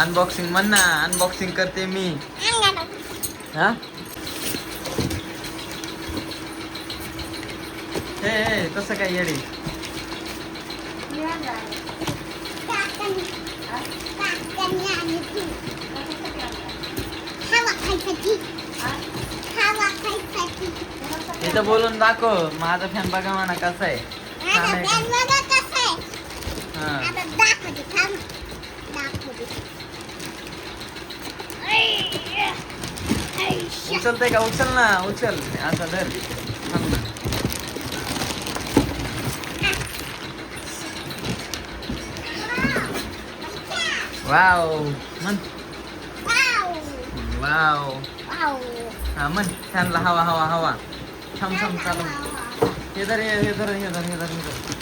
Unboxing म्हण ना, unboxing करते मी. हा हे तसं काय येडे. इथं बोलून दाखव, माझा फॅन बघा म्हणा कसा आहे. छान आहे का? हा. उचलतंय का? उचल ना, उचल आता धर. थांब ना. वाव म्हण. वाव हा म्हण. फॅनला हवा हवा हवा. थांब थांब चालू. हे धर हे धर हे धर हे धर हे धर.